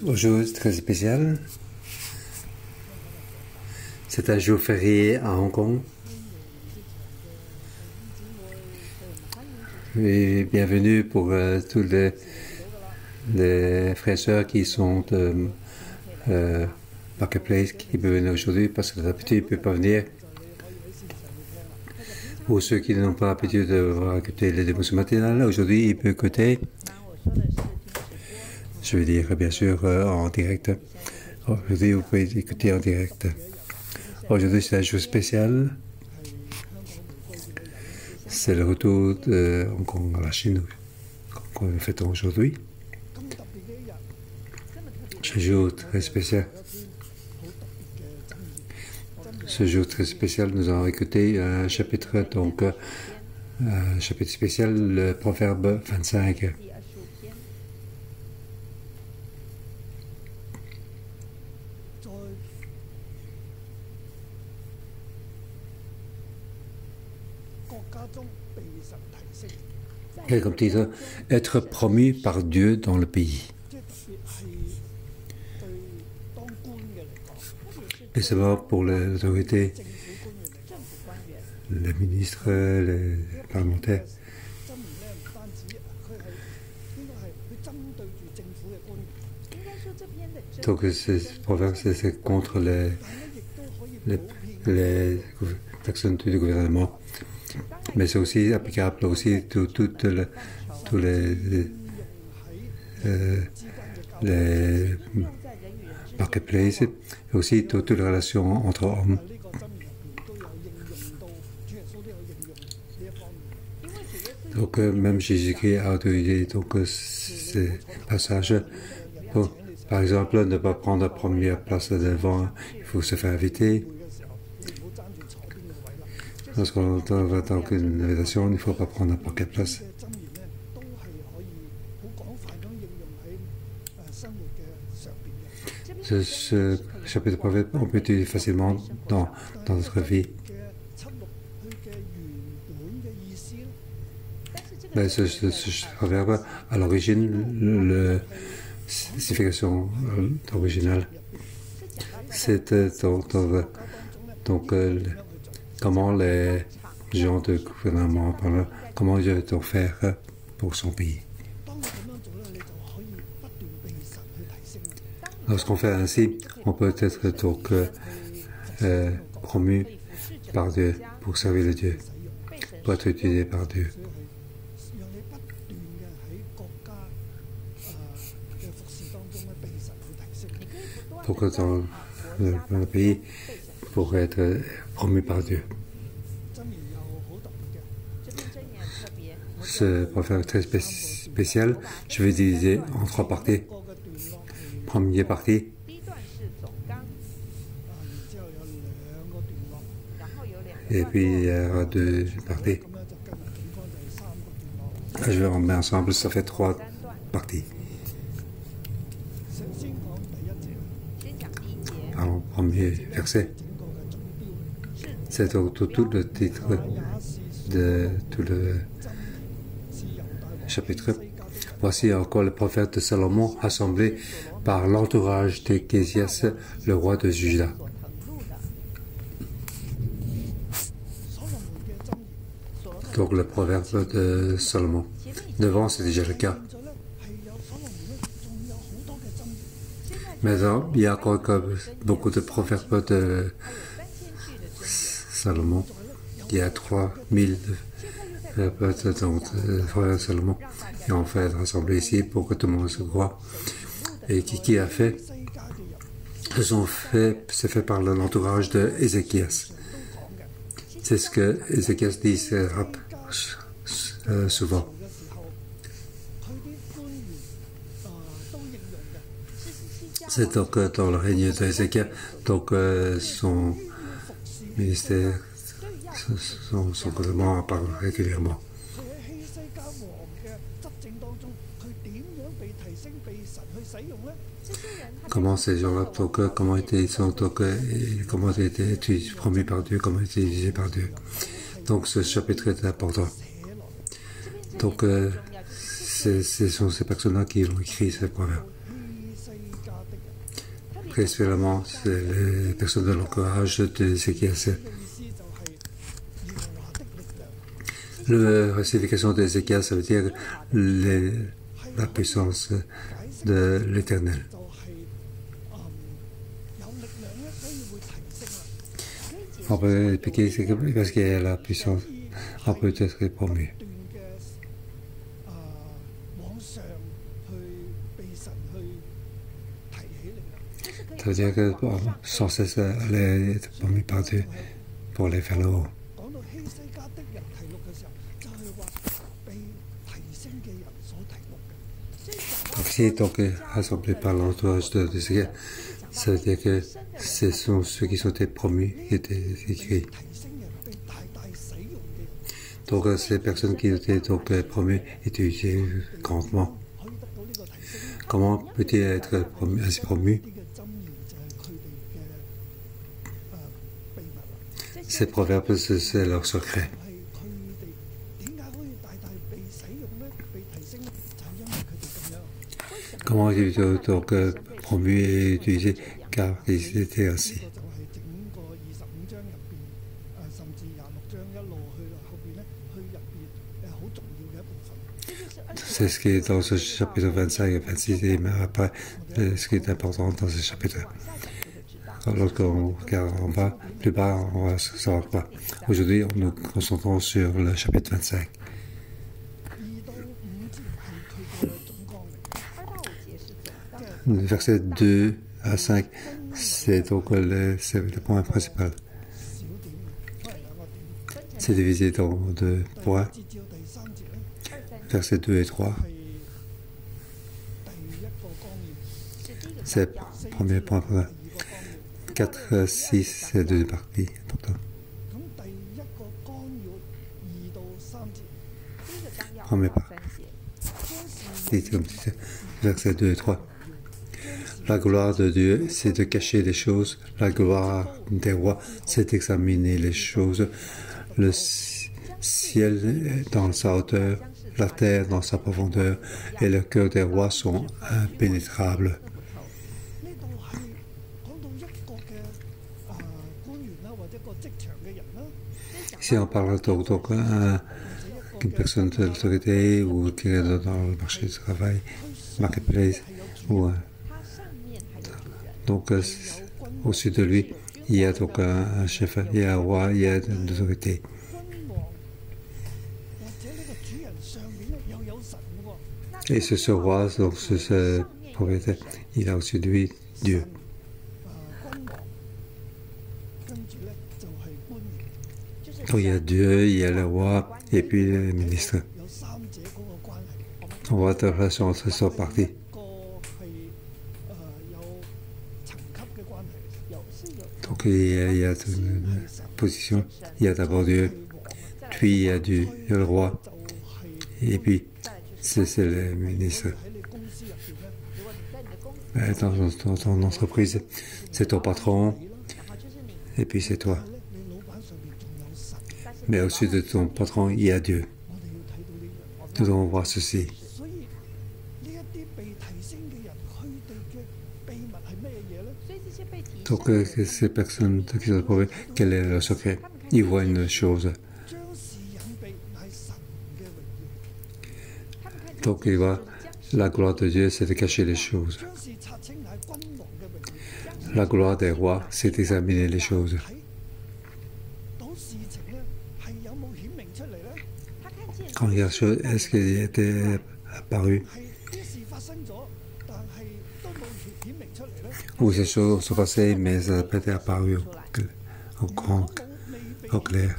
Aujourd'hui, c'est très spécial. C'est un jour férié à Hong Kong. Et bienvenue pour tous les frères et sœurs qui sont Marketplace, qui peuvent venir aujourd'hui parce que d'habitude ils ne peuvent pas venir. Pour ceux qui n'ont pas l'habitude de voir écouter les dévotions matinales, aujourd'hui ils peuvent écouter. Je veux dire, bien sûr, en direct. Aujourd'hui, vous pouvez écouter en direct. Aujourd'hui, c'est un jour spécial. C'est le retour de Hong Kong à la Chine qu'on fête aujourd'hui. Ce jour très spécial. Ce jour très spécial, nous allons écouter un chapitre, donc un chapitre spécial, le Proverbe 25. Et comme titre, être promu par Dieu dans le pays. Et c'est bon pour les autorités, les ministres, les parlementaires. Donc ce proverbe, c'est contre les personnes du gouvernement. Mais c'est aussi applicable aussi à tous les marketplaces et aussi toutes les relations entre hommes. Donc même Jésus-Christ a utilisé ces passages pour, par exemple, ne pas prendre la première place devant, il faut se faire inviter. Lorsqu'on va dans une invitation, il ne faut pas prendre n'importe quelle place. Ce chapitre de prophète, on peut l'utiliser facilement dans notre vie. Mais ce proverbe, à l'origine, la signification originale, c'est donc comment les gens du gouvernement parlent, comment ils doivent faire pour son pays. Lorsqu'on fait ainsi, on peut être donc promu par Dieu pour servir le Dieu, pour être utilisé par Dieu. Pour être dans le pays, pour être promu par Dieu. Ce proverbe très spécial, je vais diviser en trois parties. Première partie, et puis il y aura deux parties. Je vais en mettre ensemble, ça fait trois parties. Alors, premier verset, c'est tout le titre de tout le chapitre. Voici encore le prophète de Salomon assemblé par l'entourage d'Ézéchias, le roi de Juda. Donc le proverbe de Salomon. Devant, c'est déjà le cas. Maintenant, il y a encore beaucoup de proverbes de Salomon. Il y a 3000 proverbes de Salomon. Et on fait rassembler ici pour que tout le monde se croie. Et qui a fait? C'est fait par l'entourage de Ézéchias. C'est ce que Ézéchias dit souvent. C'est donc dans le règne d'Ézéchias, donc son ministère, son gouvernement parle régulièrement. Comment ces gens-là, comment ils ont été promis par Dieu, comment ils ont été utilisés par Dieu. Donc ce chapitre est important. Donc ce sont ces personnes-là qui ont écrit ces proverbes. Donc, spécialement, les personnes de l'encourage de Ézéchias. La récification d'Ézéchias, ça veut dire la puissance de l'Éternel. On peut expliquer, c'est parce qu'il y a la puissance, on peut être promu. Ça veut dire que sans cesse aller être promu par Dieu pour les faire le haut. Donc, si donc rassemblés par l'entourage de Ézéchias, ça veut dire que ce sont ceux qui sont été promus qui étaient écrits. Donc, ces personnes qui étaient donc promues étaient utilisées grandement. Comment peut-il être ainsi promu? Ces proverbes, c'est leur secret. Comment ils étaient donc promus et utilisés? Car ils étaient ainsi. C'est ce qui est dans ce chapitre 25 et 26, et même après, ce qui est important dans ce chapitre. Lorsqu'on regarde en bas, plus bas, on va savoir quoi. Aujourd'hui, nous nous concentrons sur le chapitre 25. Versets 2 à 5, c'est donc le point principal. C'est divisé dans deux points. Versets 2 et 3. C'est le premier point. 4, 6, c'est deux parties importantes. Premier part. Versets 2 et 3. La gloire de Dieu, c'est de cacher les choses. La gloire des rois, c'est d'examiner les choses. Le ciel dans sa hauteur, la terre dans sa profondeur, et le cœur des rois sont impénétrables. Ici, on parle donc d'une personne de l'autorité ou qui est dans le marché du travail, marketplace, ou donc au-dessus de lui, il y a donc un chef, il y a un roi, il y a une autorité. Et ce roi, donc ce propriétaire, il a au-dessus de lui Dieu. Donc, il y a Dieu, il y a le roi, et puis le ministre. On voit la relation entre ces deux parties. Donc, il y a une position. Il y a d'abord Dieu, puis il y a Dieu, il y a le roi, et puis c'est le ministre. Dans ton entreprise, c'est ton patron, et puis c'est toi. Mais au-dessus de ton patron, il y a Dieu. Nous devons voir ceci. Donc, ces personnes qui sont prouvées, quel est leur secret? Ils voient une chose. Donc, ils voient la gloire de Dieu, c'est de cacher les choses. La gloire des rois, c'est d'examiner les choses. Quand il y a des choses, est-ce qu'il était apparu? Ou ces choses sont passées, mais ça n'a pas été apparu au clair.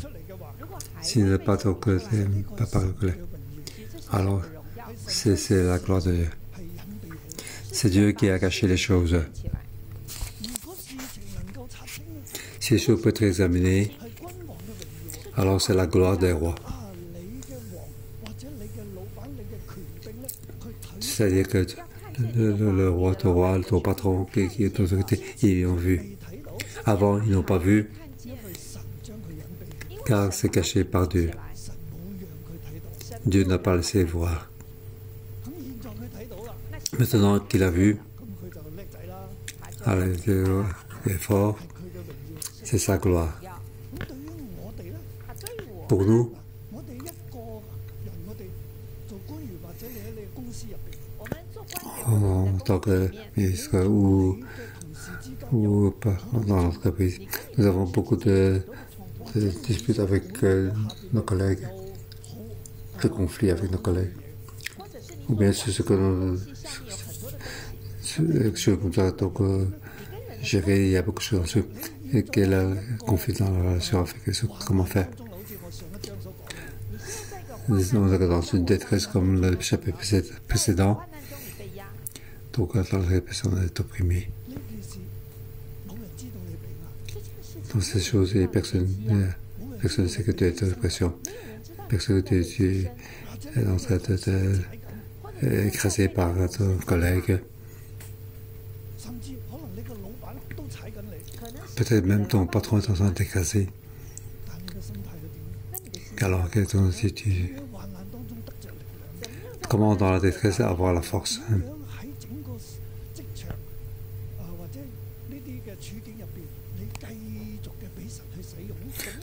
S'il n'est pas au clair, pas apparu au clair. Alors, c'est la gloire de Dieu. C'est Dieu qui a caché les choses. Si les choses peuvent être examinées, alors c'est la gloire des rois. C'est-à-dire que le roi, ton patron, qui est autorité, ils l'ont vu. Avant, ils n'ont pas vu, car c'est caché par Dieu. Dieu n'a pas laissé voir. Maintenant qu'il a vu, à l'effort, c'est sa gloire. Pour nous, en tant que ministre ou dans l'entreprise, nous avons beaucoup de disputes avec nos collègues, de conflits avec nos collègues. Ou bien c'est ce que nous donc gérer, il y a beaucoup de choses en dessous. Et quel est le conflit dans la relation avec comment faire. Nous sommes dans une détresse comme le chapitre précédent. Donc, la personne est opprimée. Dans ces choses, personne ne sait que tu es en dépression. Personne ne tu es en train d'être écrasé par ton collègue. Peut-être même ton patron est en train de t'écraser. Alors, quelle est ton attitude? Comment dans la détresse avoir la force?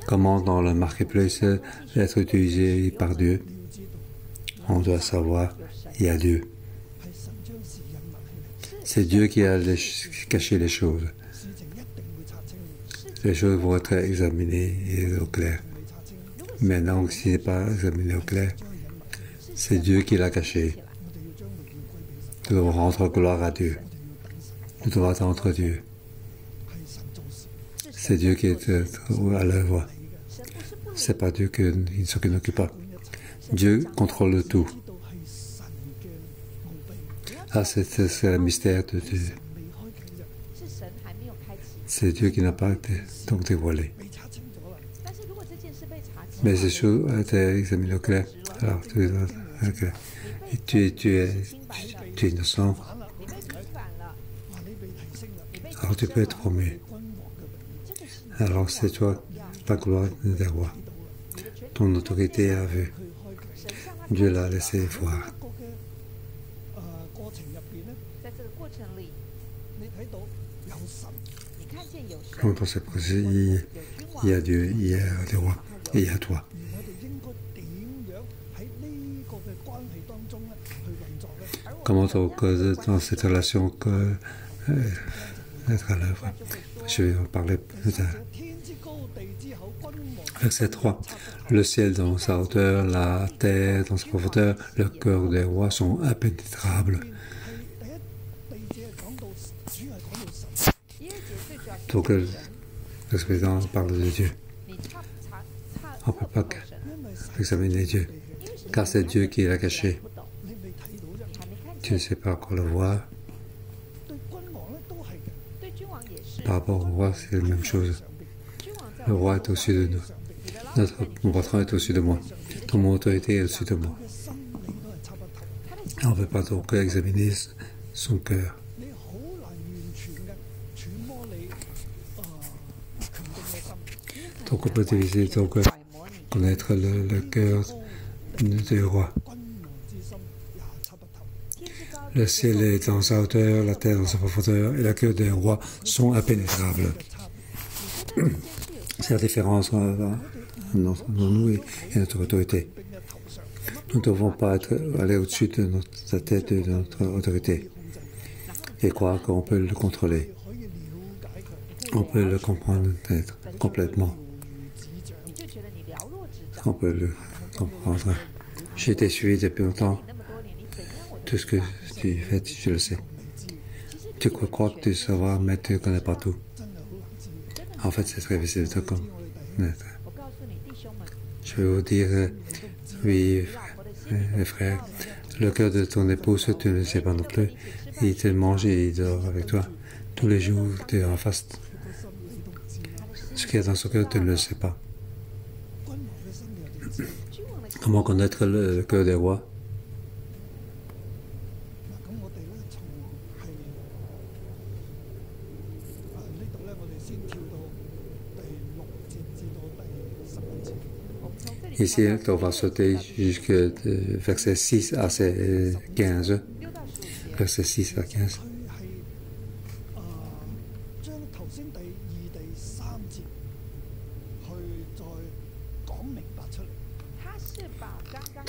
Comment dans le marketplace être utilisé par Dieu? On doit savoir, il y a Dieu. C'est Dieu qui a caché les choses. Les choses vont être examinées et au clair. Maintenant, si ce n'est pas examiné au clair, c'est Dieu qui l'a caché. Nous devons rendre gloire à Dieu. Nous devons attendre Dieu. C'est Dieu qui est à l'œuvre. Ce n'est pas Dieu qui s'en occupe pas. Dieu contrôle tout. Ah, c'est le mystère de Dieu. C'est Dieu qui n'a pas donc dévoilé. Mais ces choses ont été examinées au clair. Alors, tu es innocent. Alors, tu peux être promu. Alors, c'est toi, la gloire des rois. Ton autorité a vu. Dieu l'a laissé voir. Donc, dans ce processus, il y a Dieu, il y a des rois, et il y a toi. Comment donc, dans cette relation être à l'œuvre? Je vais en parler plus tard. Verset 3. Le ciel dans sa hauteur, la terre dans sa profondeur, le cœur des rois sont impénétrables. Donc, l'expérience parle de Dieu. On ne peut pas examiner Dieu, car c'est Dieu qui l'a caché. Tu ne sais pas encore le voir. Par rapport au roi, c'est la même chose. Le roi est au-dessus de nous. Mon patron est au-dessus de moi. Mon autorité est au-dessus de moi. On ne peut pas donc examiner son cœur. Donc on peut diviser, donc connaître le cœur du roi. Le ciel est dans sa hauteur, la terre dans sa profondeur, et le cœur des rois sont impénétrables. C'est la différence entre nous et notre autorité. Nous ne devons pas aller au-dessus de notre tête et de notre autorité et croire qu'on peut le contrôler. On peut le comprendre complètement. On peut le comprendre. J'ai été suivi depuis longtemps. Tout ce que tu fais, je le sais. Tu crois que tu sauras, mais tu ne connais pas tout. En fait, c'est très difficile de connaître. Je vais vous dire, oui, mes frères, le cœur de ton épouse, tu ne le sais pas non plus. Il te mange et il dort avec toi. Tous les jours, tu es en face. Ce qu'il y a dans son cœur, tu ne le sais pas. Comment connaître le cœur des rois? Ici, on va sauter jusqu'au verset 6 à 15. Verset 6 à 15.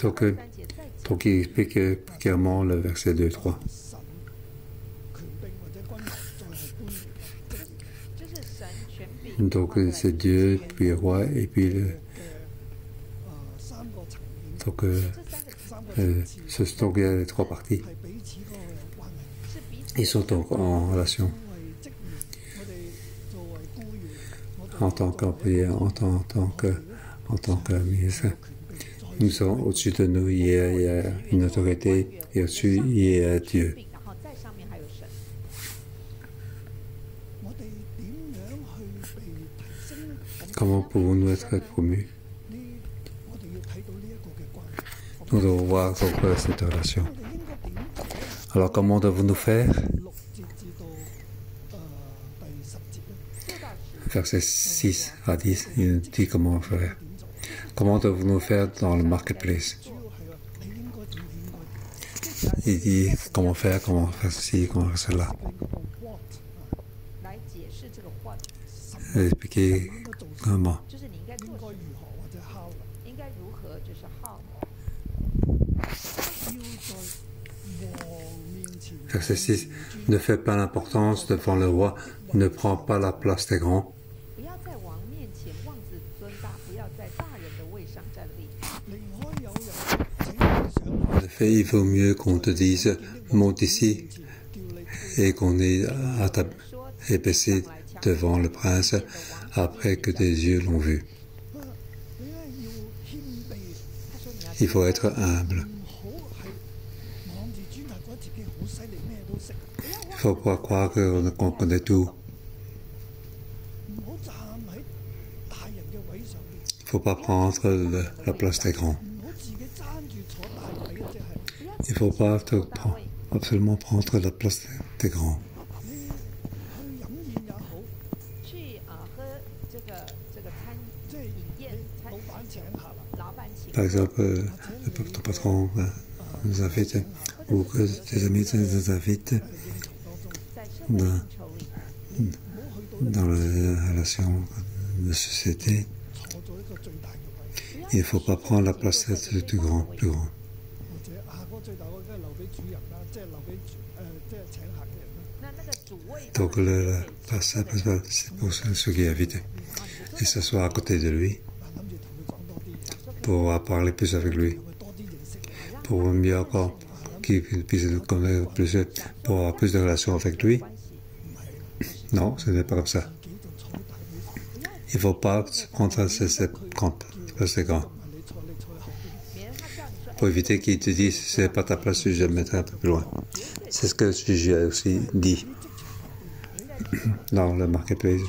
Donc il explique clairement le verset 2 et 3. Donc c'est Dieu, puis le roi, et puis donc, ce sont les trois parties. Ils sont donc en relation. En tant qu'employé, en tant que ministre. Nous sommes au-dessus de nous, il y a une autorité, et au-dessus, il y a Dieu. Comment pouvons-nous être promus? Nous devons voir donc cette relation. Alors, comment devons-nous faire? Verset 6 à 10, il dit comment faire. Comment devons-nous faire dans le marketplace? Il dit comment faire ceci, comment faire cela. Expliquer comment. Verset 6. Ne fais pas l'importance devant le roi, ne prends pas la place des grands. En effet, il vaut mieux qu'on te dise monte ici et qu'on ait baissé devant le prince après que tes yeux l'ont vu. Il faut être humble. Il ne faut pas croire qu'on connaît tout. Il ne faut pas prendre la place des grands. Il ne faut pas absolument prendre la place des grands. Par exemple, ton patron nous invite, ou que tes amis nous invitent dans la relation de société. Il ne faut pas prendre la place du plus grand. Donc la place principale, c'est pour ceux qui invitent. Et s'asseoir à côté de lui, pour parler plus avec lui, pour mieux encore qu'il puisse nous connaître plus, pour avoir plus de relations avec lui. Non, ce n'est pas comme ça. Il ne faut pas prendre cette place de grand. Pour éviter qu'il te dise, ce n'est pas ta place, je vais me mettre un peu plus loin. C'est ce que j'ai aussi dit dans le marketplace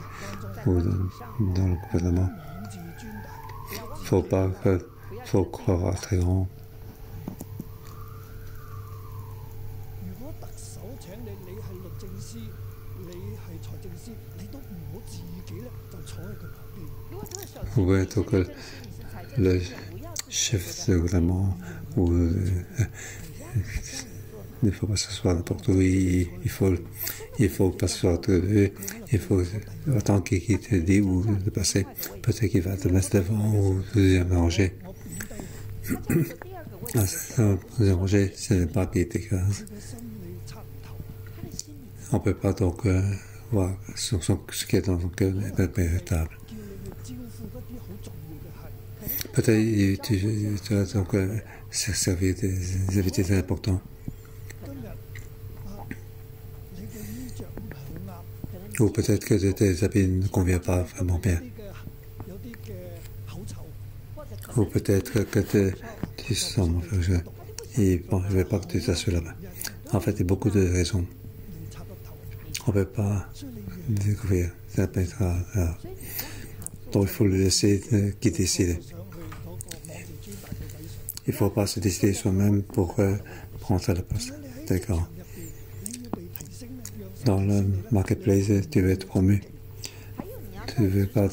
ou dans le gouvernement. Il ne faut croire très grand. Oui, donc le chef de gouvernement il ne faut pas s'asseoir n'importe où, il faut pas s'asseoir il faut attendre qu'il te dit où de passer. Peut-être qu'il va te mettre devant ou deuxième rangée. Deuxième rangée, ce n'est pas qu'il t'écrase. On ne peut pas donc voir ce qui est dans son cœur n'est pas véritable. Peut-être tu as donc servi des invités importants. Ou peut-être que tes habits ne conviennent pas vraiment bien. Ou peut-être que tu sens mauvais. Et bon, je ne veux pas que tu t'assoies là-bas. En fait, il y a beaucoup de raisons. On ne peut pas découvrir. Ça peut être rare. Donc, il faut le laisser qui décide. Il ne faut pas se décider soi-même pour prendre la place des grands. Dans le marketplace, tu veux être promu. Tu ne veux pas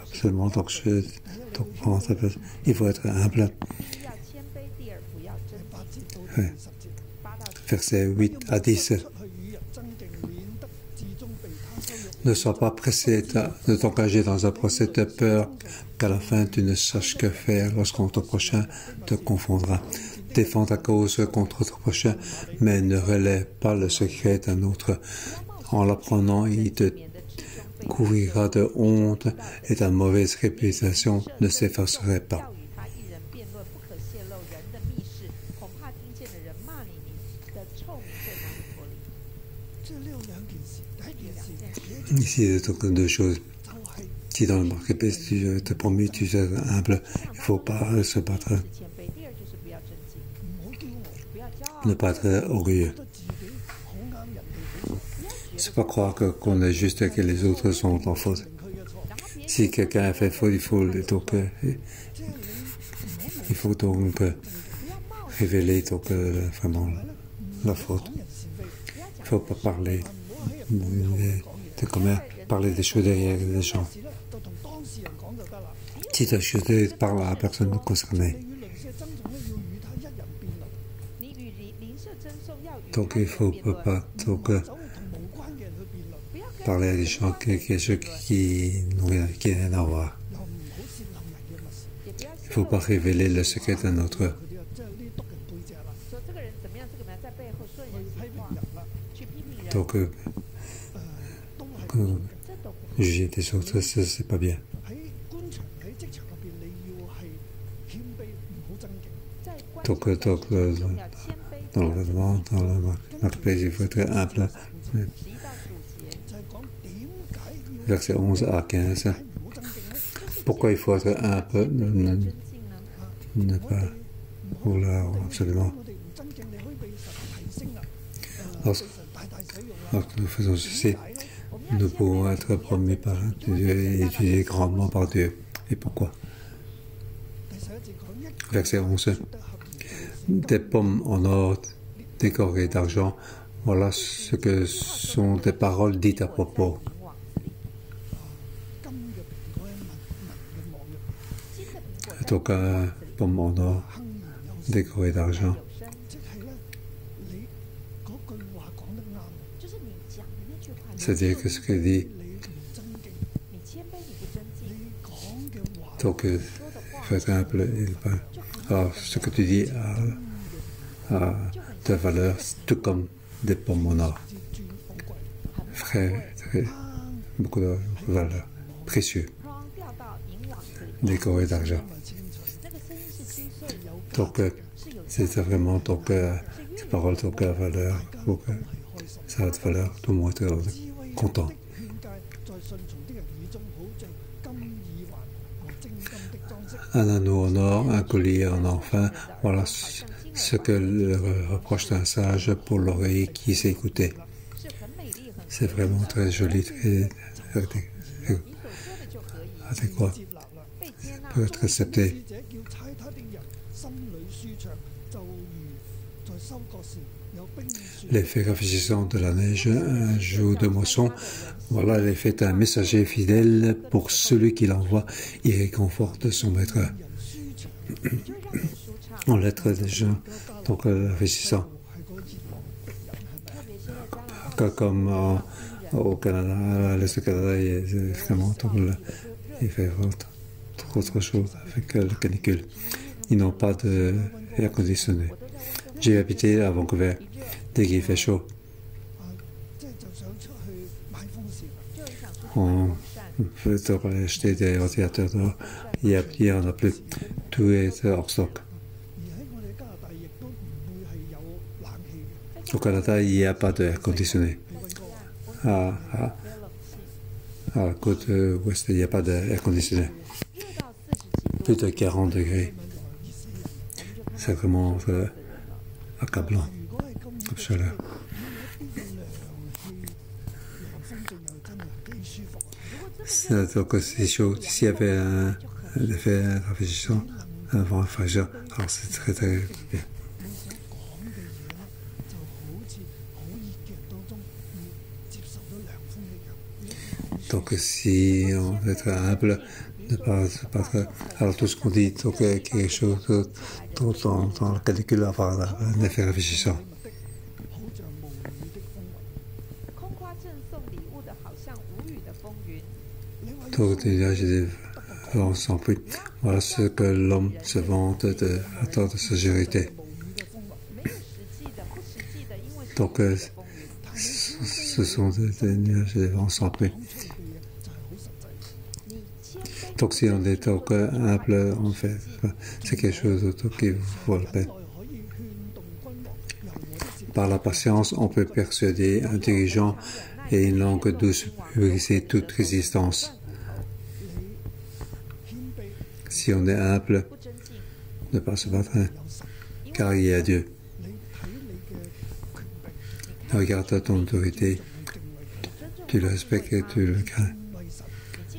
absolument prendre ta place. Il faut être humble. Oui. Versets 8 à 10. Ne sois pas pressé de t'engager dans un procès de peur, qu'à la fin tu ne saches que faire lorsqu'on ton prochain te confondra. Défends ta cause contre ton prochain, mais ne relève pas le secret d'un autre. En l'apprenant, il te couvrira de honte et ta mauvaise réputation ne s'effacerait pas. Ici, donc deux choses. Si dans le marketplace, tu te promis, tu es humble, il ne faut pas se battre. Ne pas être orgueilleux. C'est pas croire qu'on est juste que les autres sont en faute. Si quelqu'un a fait faute, il faut donc révéler donc, vraiment la faute. Il ne faut pas parler de commerce, parler des choses derrière les gens. Si tu as chuté, parle à la personne concernée. Donc il ne faut pas donc, parler à des gens qui n'ont rien à voir. Il ne faut pas révéler le secret d'un autre. Donc, juger des autres, c'est pas bien. Donc dans le marketplace, il faut être humble. Verset 11 à 15. Pourquoi il faut être humble? Ne pas vouloir absolument. Lorsque nous faisons ceci, nous pouvons être promis par Dieu et étudiés grandement par Dieu. Et pourquoi? Verset 11. Des pommes en or décorées d'argent, voilà ce que sont des paroles dites à propos. Donc, pomme en or décorée d'argent. C'est-à-dire que ce que dit, donc, il faut être humble. Alors, ce que tu dis a de valeur, tout comme des pommes en or. Beaucoup de valeur, précieux, décoré d'argent. Donc, c'est vraiment donc, ces paroles donc, à valeur, donc, ça a de valeur, tout le monde est content. Un anneau en or, un collier en or fin, voilà ce que le reproche d'un sage pour l'oreille qui sait écouter. C'est vraiment très joli, très adéquat, peut être accepté. L'effet rafraîchissant de la neige, un jour de moisson, voilà l'effet d'un messager fidèle pour celui qui l'envoie, il réconforte son maître. En lettres déjà, donc rafraîchissant. Comme au Canada, à l'est du Canada, il est vraiment il fait trop chaud avec la canicule. Ils n'ont pas d'air conditionné. J'ai habité à Vancouver. Dès qu'il fait chaud, on peut acheter des radiateurs dehors. Il n'y en a plus. Tout est hors stock. Au Canada, il n'y a pas d'air conditionné. À la côte ouest, il n'y a pas d'air conditionné. Plus de 40 degrés. C'est vraiment accablant comme chaleur. Donc c'est chaud. S'il y avait un effet rafraîchissant, un vent rafraîchissant, alors c'est très très bien. Donc si on veut être humble, ne pas se battre. Alors tout ce qu'on dit, donc quelque chose dans la canicule avoir un effet rafraîchissant. Donc, des nuages et des vents sans bruit. Voilà ce que l'homme se vante de attendre de sécurité. Donc, ce sont des nuages et des vents sans bruit. Donc, si on est donc humble, en fait, c'est quelque chose qui vaut la peine. Par la patience, on peut persuader un dirigeant et une langue douce briser toute résistance. Si on est humble, ne pas se battre, car il y a Dieu. Regarde ton autorité, tu le respectes et tu le crains.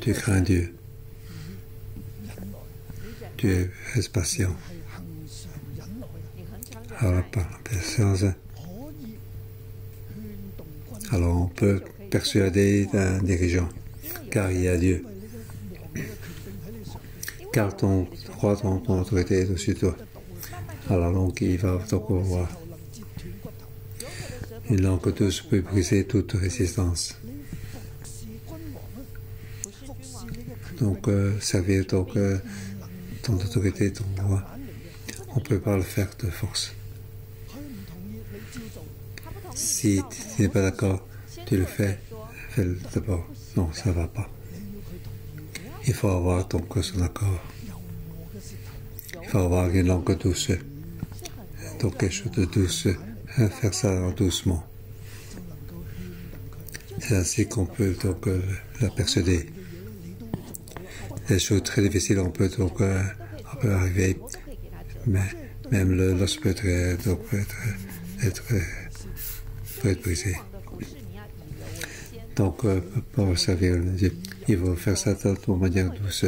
Tu crains Dieu. Tu es patient. Alors, par la patience, alors on peut persuader un dirigeant, car il y a Dieu. Car ton autorité est au-dessus de toi. Alors donc il va donc avoir une langue douce peut briser toute résistance. Donc servir donc ton autorité, ton roi, on ne peut pas le faire de force. Si tu n'es pas d'accord, tu le fais-le d'abord. Non, ça ne va pas. Il faut avoir donc son accord. Il faut avoir une langue douce. Donc quelque chose de douce. Faire ça doucement. C'est ainsi qu'on peut donc la persuader. Les choses très difficiles, on peut donc arriver, mais même l'os peut être brisé. Donc, pour servir Dieu, il faut faire ça de manière douce.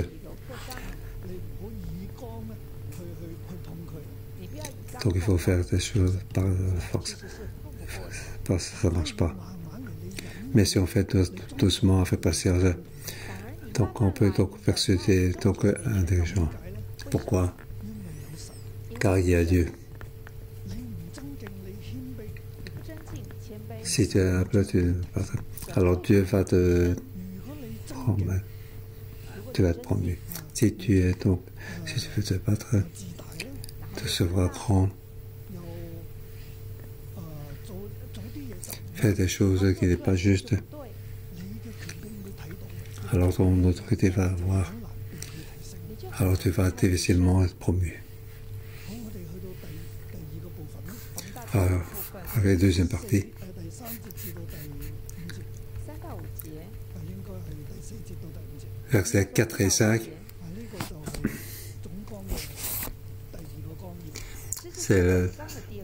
Donc, il faut faire des choses par force. Ça ne marche pas. Mais si on fait doucement, avec patience, donc on peut donc persuader donc un dirigeant. Pourquoi? Car il y a Dieu. Si tu es humble, alors Dieu va te prendre. Tu vas être promu. Si tu veux te battre, tu seras grand. Faire des choses qui n'est pas juste. Alors ton autorité va avoir. Alors tu vas difficilement être promu. Alors, avec la deuxième partie. Versets 4 et 5. C'est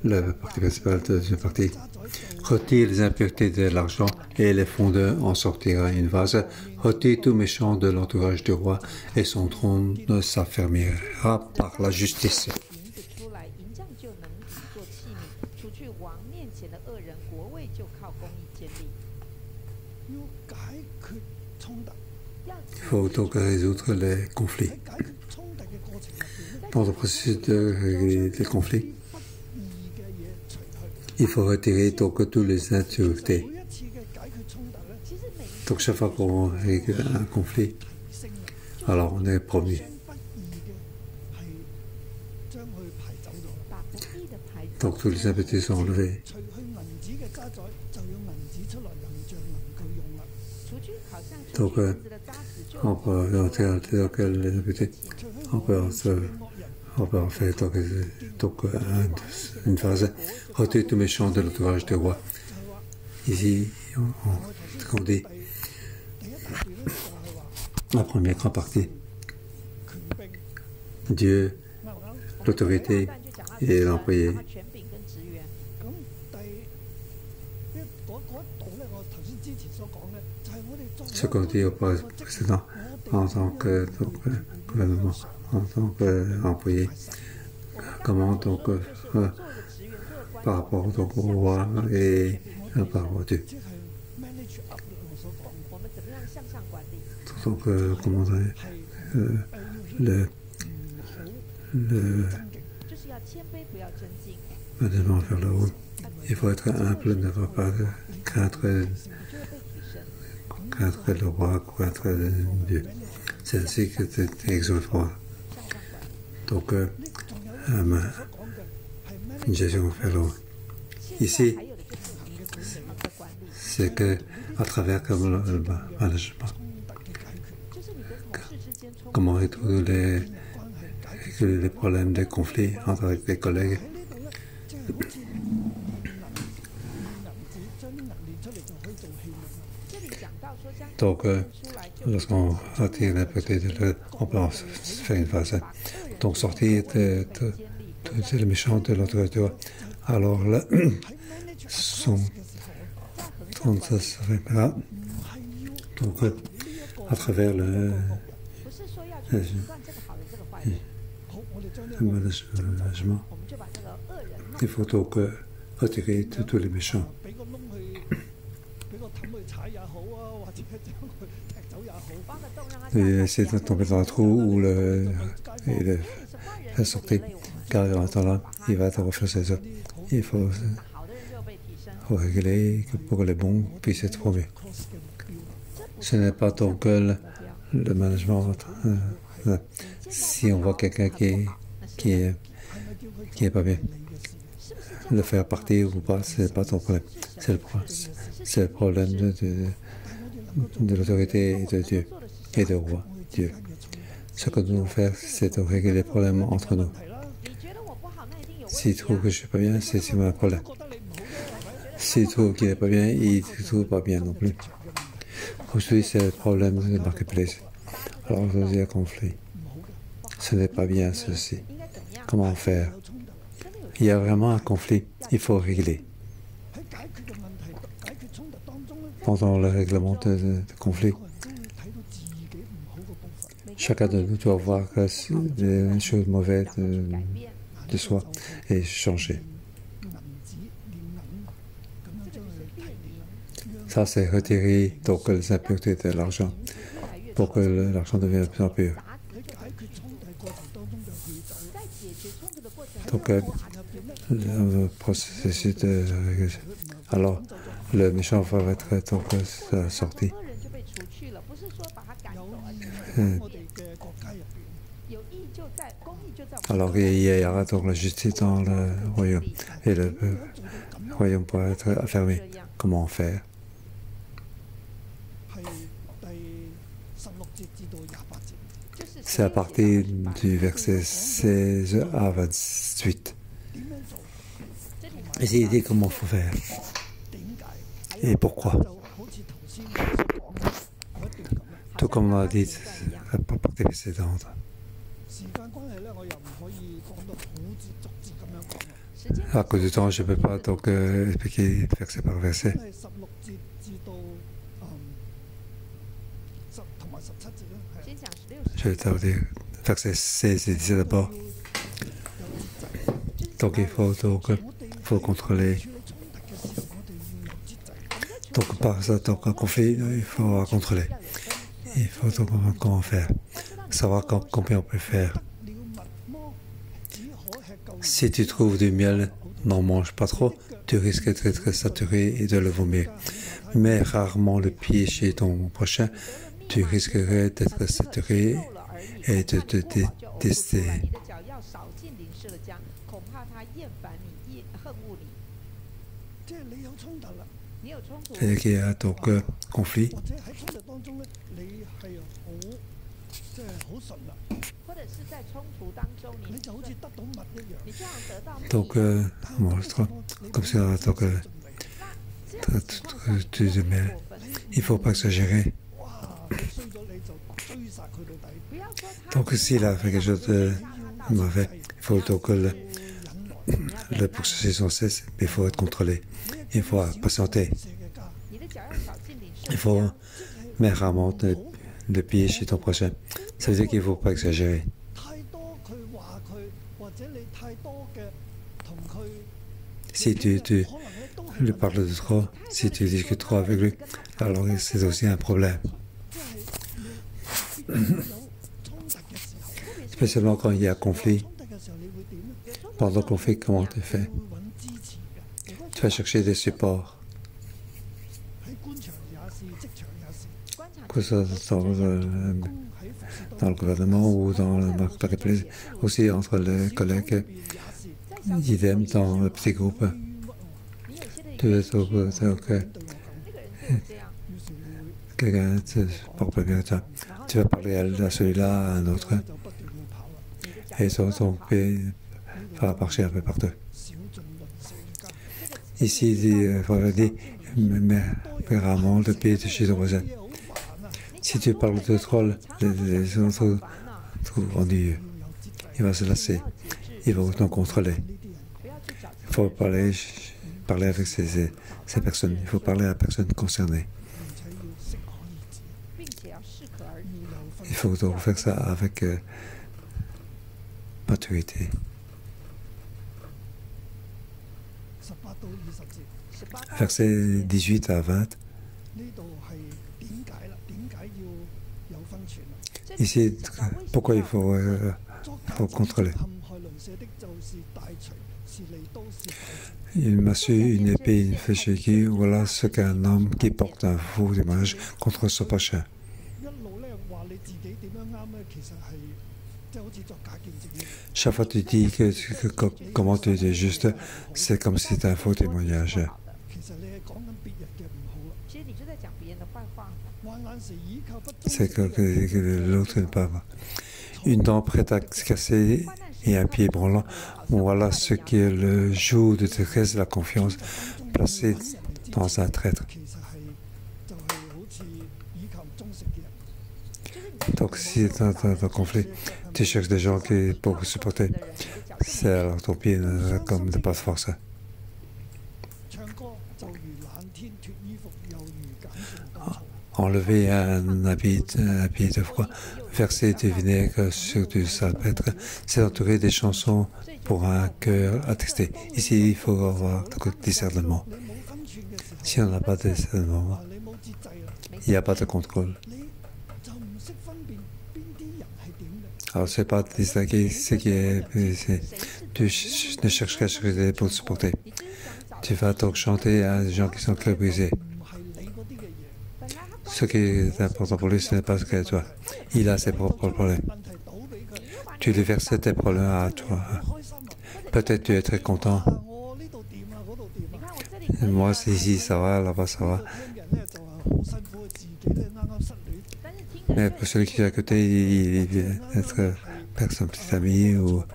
la partie principale de la deuxième partie. Retire les impuretés de l'argent et les fondeurs en sortira une vase. Retire tout méchant de l'entourage du roi et son trône s'affermira par la justice. Il faut donc résoudre les conflits. Dans le processus des conflits, il faut retirer donc toutes les impuretés. Donc chaque fois qu'on règle un conflit, alors on est promu. Donc toutes les impuretés sont enlevées. Donc on peut retirer les impuretés. On peut en faire donc une phase. Retire tout méchant de l'entourage du roi. Ici, on dit la première grande partie. Dieu, l'autorité et l'employé. Ce qu'on dit au précédent, en tant que gouvernement, en tant qu'employé, comment donc par rapport donc, au roi et par rapport à Dieu. Donc, comment le management vers le haut, il faut être humble, ne pas craindre contre le roi, contre Dieu. C'est ainsi que tu exauces. Donc, une gestion fellow. Ici, c'est que à travers comme le management, comment résoudre les problèmes de conflit entre les collègues. Donc, lorsqu'on attire la beauté de l'autre, on peut faire une phase. Donc, sortir de le méchant de l'autre tour. Alors là, ça serait là. Donc, à travers le management, il faut donc retirer tous les méchants. Et essayer de tomber dans un trou ou le faire sortir, car en temps là, il va te refaire ses œuvres. Il faut régler pour que les bons puissent être promus. Ce n'est pas donc le management. Si on voit quelqu'un qui est pas bien, le faire partir ou pas, ce n'est pas ton problème. C'est le problème de l'autorité et de Dieu et de roi Dieu. Ce que nous devons faire, c'est de régler les problèmes entre nous. S'il trouve que je ne suis pas bien, c'est un problème. S'il trouve qu'il n'est pas bien, il ne trouve pas bien non plus. Aujourd'hui, c'est le problème de marketplace. Alors, il y a conflit. Ce n'est pas bien ceci. Comment faire? Il y a vraiment un conflit. Il faut régler. Pendant le règlement de conflit, chacun de nous doit voir les choses mauvaises de soi et changer. Ça, c'est retirer donc les impuretés de l'argent pour que l'argent devienne de plus en plus pur. Donc, le processus de... Alors, le méchant va être donc sorti. Alors, il y aura donc la justice dans le royaume. Et le royaume pourra être affermi. Comment faire? C'est à partir du verset 16 à 28. Ici, il dit comment il faut faire. Et pourquoi. Tout comme on l'a dit à la partie précédente. À cause du temps, je ne peux pas donc expliquer verset par verset. Je vais te dire verset 16 et 17 d'abord. Donc il faut contrôler. Donc par ça, donc un conflit, il faut contrôler. Il faut donc comment faire. Savoir combien on peut faire. Si tu trouves du miel, n'en mange pas trop. Tu risques d'être saturé et de le vomir. Mais rarement le pied chez ton prochain. Tu risquerais d'être saturé et de te détester. C'est-à-dire qu'il y a donc conflit. Donc, comme ça, donc, il ne faut pas exagérer. Donc, s'il a fait quelque chose de mauvais, il faut donc le poursuivre sans cesse, mais il faut être contrôlé. Il faut patienter. Il faut mettre rarement le pied chez ton prochain. Ça veut dire qu'il ne faut pas exagérer. Si tu lui parles de trop, si tu discutes trop avec lui, alors c'est aussi un problème. Spécialement quand il y a conflit. Pendant le conflit, comment tu fais? Tu vas chercher des supports. que ce soit dans le gouvernement ou dans le marketplace, aussi entre les collègues, idem dans le petit groupe. Quelqu'un te porte bien ça. Tu vas parler à celui-là, à un autre. Et ça va marcher un peu partout. Ici, il dit, mais vraiment, le pays de chez le voisin. Si tu parles de troll, les autres trouvent ennuyeux. Il va se lasser. Il va autant contrôler. Il faut parler avec ces personnes. Il faut parler à la personne concernée. Il faut donc faire ça avec maturité. Versets 18 à 20. Ici, pourquoi il faut contrôler? Il m'a su une épée, une flèche aiguë. Voilà ce qu'un homme qui porte un faux témoignage contre son prochain. Chaque fois que tu dis comment tu es juste, c'est comme si c'était un faux témoignage. C'est que l'autre n'est pas. Une dent prête à se casser et un pied branlant. Voilà ce qui est le joug de détresse de la confiance placé dans un traître. Donc, si tu as un conflit, tu cherches des gens pour vous supporter. C'est alors ton pied comme de pas de force. Enlever un habit de froid, verser du vinaigre sur du salpêtre, c'est entouré des chansons pour un cœur attesté. Ici, il faut avoir du discernement. Si on n'a pas de discernement, il n'y a pas de contrôle. Alors, c'est pas distinguer ce qui est. Tu ne cherches qu'à chercher pour te supporter. Tu vas donc chanter à des gens qui sont cœur brisés. Ce qui est important pour lui, ce n'est pas ce qu'est toi. Il a ses propres problèmes. Tu lui verses tes problèmes à toi. Peut-être tu es très content. Moi, c'est ici, ça va, là-bas, ça va. Mais pour celui qui est à côté, il vient d'être son petit ami ou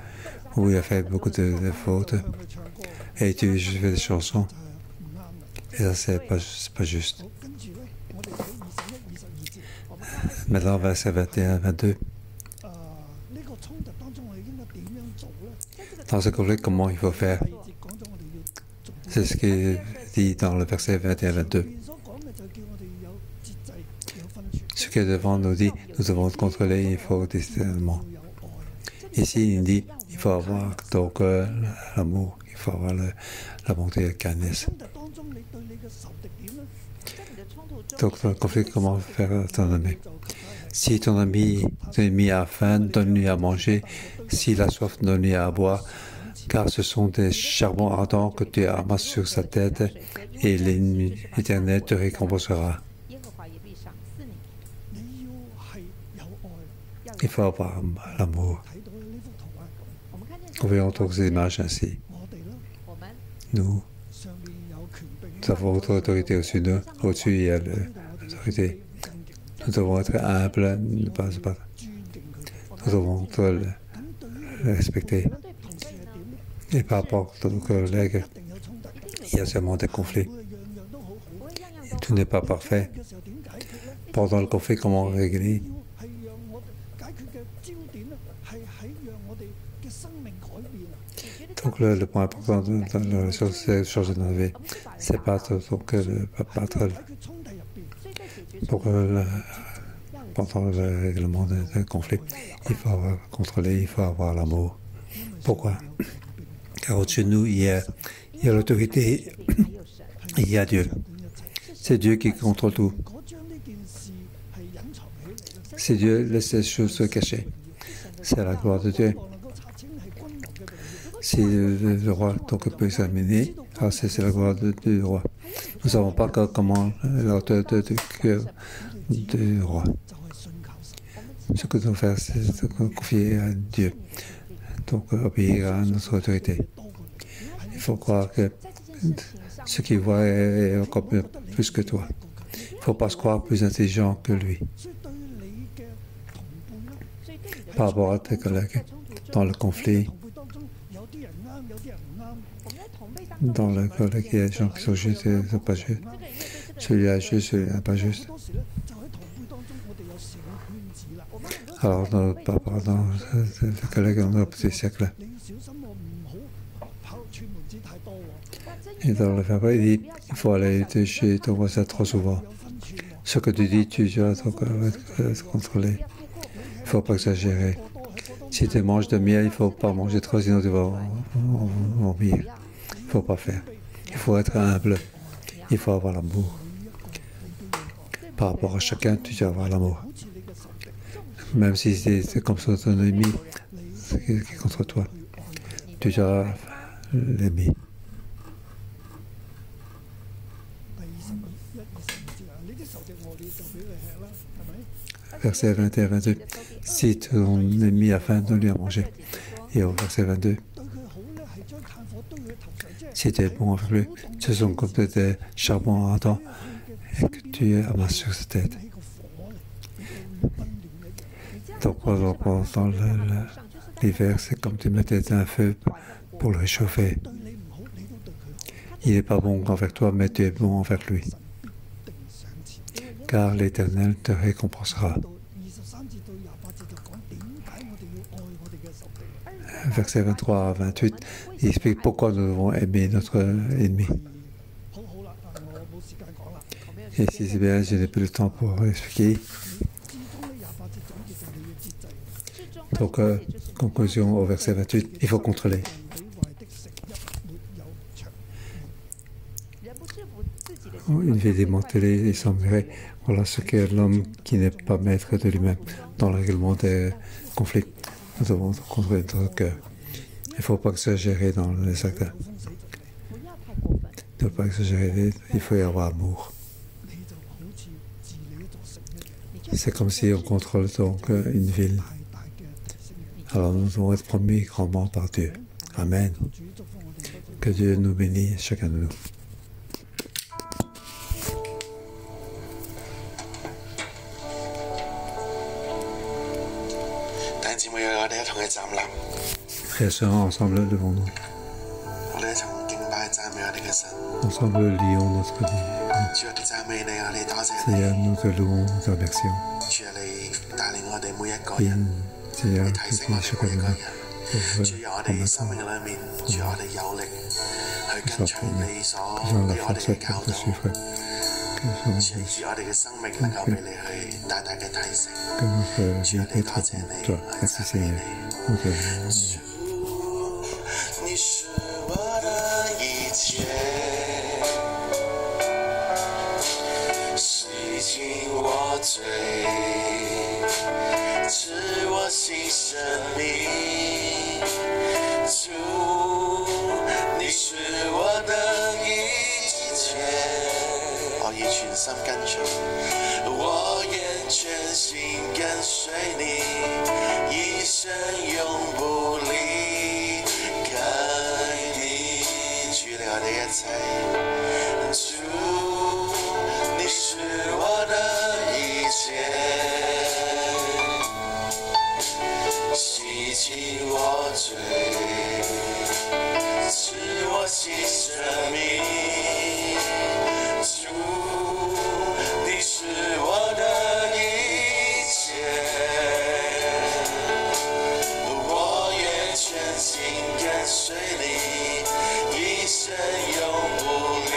il a fait beaucoup de fautes. Et tu fais des chansons. Et ça, c'est pas juste. Maintenant, verset 21, 22. Dans ce conflit, comment il faut faire? C'est ce qui est dit dans le verset 21, 22. Ce qui est devant nous dit, nous devons contrôler, il faut discernement. Ici, il dit, il faut avoir donc l'amour, il faut avoir la bonté et la kindness. Donc, dans le conflit, comment faire ton ami? Si ton ami a faim, donne-lui à manger. S'il a soif, donne-lui à boire. Car ce sont des charbons ardents que tu amasses sur sa tête et l'ennemi éternel te récompensera. Il faut avoir l'amour. Nous voyons donc ces images ainsi. Nous avons notre autorité au-dessus d'eux. Au-dessus, il y a l'autorité. Nous devons être humbles, ne pas se battre. Nous devons le respecter. Et par rapport à nos collègues, il y a seulement des conflits. Tout n'est pas parfait. Pendant le conflit, comment régler? Donc le point important dans la chose, c'est changer de vie. C'est pas donc battre pendant le règlement d'un conflit. Il faut avoir contrôlé, il faut avoir l'amour. Pourquoi? Car au-dessus de nous, il y a l'autorité, il y a Dieu. C'est Dieu qui contrôle tout. C'est Dieu laisse ces choses se cacher. C'est la gloire de Dieu. Si le roi donc peut examiner, c'est la gloire du roi. Nous ne savons pas comment la hauteur du cœur du roi. Ce que nous devons faire, c'est de confier à Dieu. Donc, obéir à notre autorité. Il faut croire que ce qu'il voit est encore plus que toi. Il ne faut pas se croire plus intelligent que lui. Par rapport à tes collègues, dans le conflit, dans le collègue, il y a des gens qui sont justes et qui ne sont pas justes. Celui-là est juste, celui-là n'est pas juste. Alors, par rapport à le collègue, on a petit siècle. Et dans le verbe, il dit, il faut aller chez ton voisin trop souvent. Ce que tu dis, tu dois être contrôlé. Il ne faut pas exagérer. Si tu manges de miel, il ne faut pas manger trop, sinon tu vas vomir. Il ne faut pas faire. Il faut être humble. Il faut avoir l'amour. Par rapport à chacun, tu dois avoir l'amour. Même si c'est comme ça ton ennemi, c'est qui est contre toi. Tu dois l'aimer. Verset 21 et 22. Si ton ennemi a faim, donne-lui à manger. Et au verset 22. Si tu es bon avec lui, ce sont comme des charbons ardents et que tu amasses sur sa tête. Donc, dans l'hiver, c'est comme tu mettais un feu pour le réchauffer. Il n'est pas bon envers toi, mais tu es bon envers lui. Car l'Éternel te récompensera. Versets 23 à 28, il explique pourquoi nous devons aimer notre ennemi. Et si c'est bien, je n'ai plus le temps pour expliquer. Donc, conclusion au verset 28, il faut contrôler. Une vie démantelée et sans murée, voilà ce qu'est l'homme qui n'est pas maître de lui-même dans le règlement des conflits. Nous devons contrôler notre cœur. Il ne faut pas exagérer dans les actes. Il ne faut pas exagérer, il faut y avoir amour. C'est comme si on contrôle donc une ville. Alors nous devons être promis grandement par Dieu. Amen. Que Dieu nous bénisse, chacun de nous. Frères et sœurs, ensemble devons-nous. Ensemble lions notre vie. Seigneur, nous te louons, nous te remercions. Seigneur, que tu es chacun de nous nous avons la force pour te suivre. Que notre vie peut être pour toi. Merci Seigneur. Nous te louons. 你是我的一切，洗净我罪，赐我新生命。主，你是我的一切，我以全心跟隨，我願全心跟隨你，一生永不離。 我的一切，主，你是我的一切，洗净我罪，赐我新生命。主，你是我的一切，我愿全心跟隨你。 一生永不離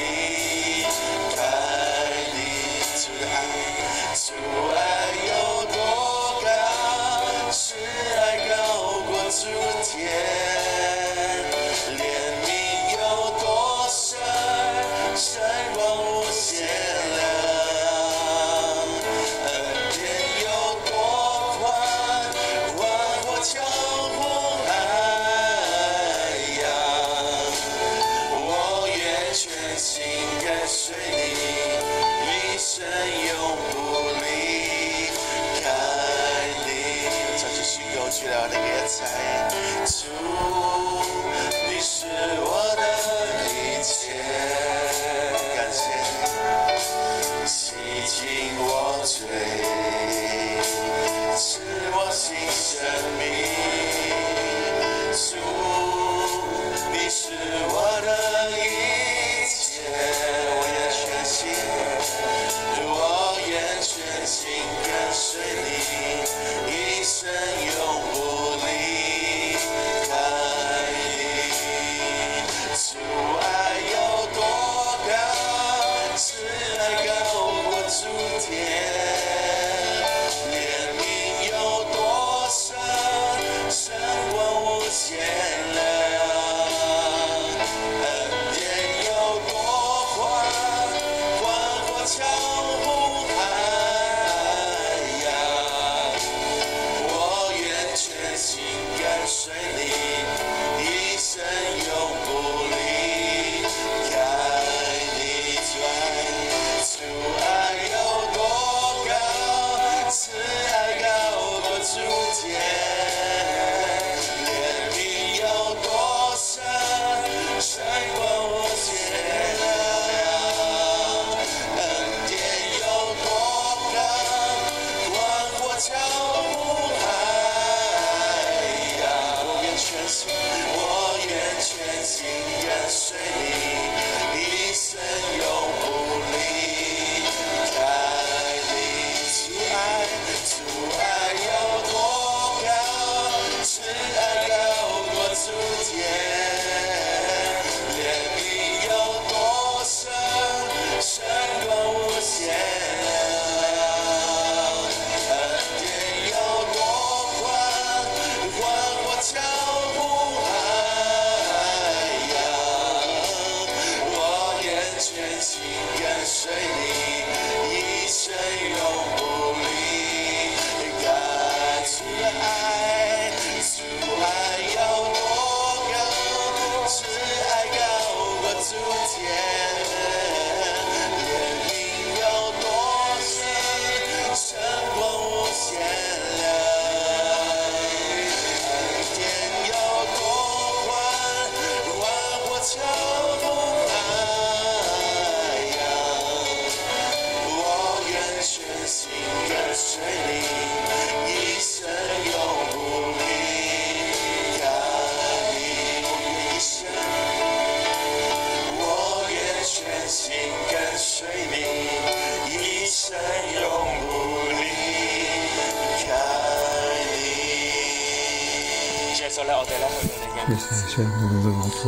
到咧，我哋咧去到你嘅面前。